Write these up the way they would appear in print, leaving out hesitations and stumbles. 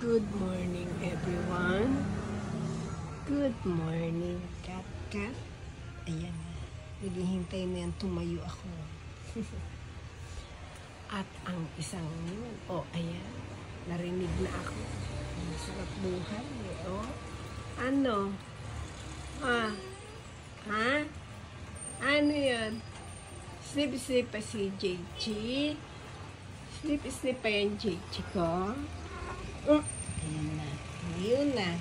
Good morning, everyone. Good morning, cat. Ayan, naghihintay na yan, tumayo ako. At ang isang yun, ayan, narinig na ako. Ang sarap buhay, Ano? Ano yan? Sleep pa si JG. Sleep pa yan, JG ko. Ayan na. Ngayon na.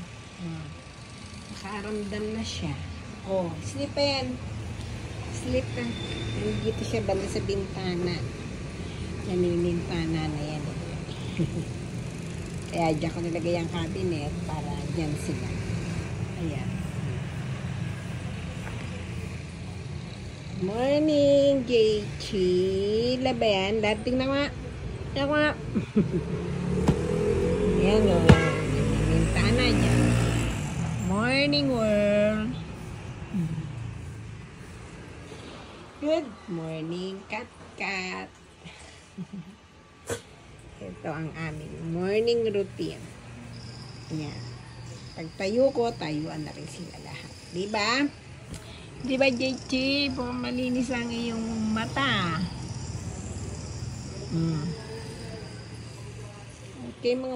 Nakaramdam na siya. Sleep pa yan. Sleep na. Nandito siya banda sa bintana. Naninintana na yan. Kaya dyan ko nilagay ang cabinet para dyan sila. Ayan. Morning, JG. Laba yan. Dating na nga. Ayan o. Bintana dyan. Morning, world. Good morning, cat. Ito ang aming morning routine. Ayan. Pag tayo ko, tayuan na rin sila lahat. Diba? Diba, JG? Malinis ang iyong mata. Okay, mga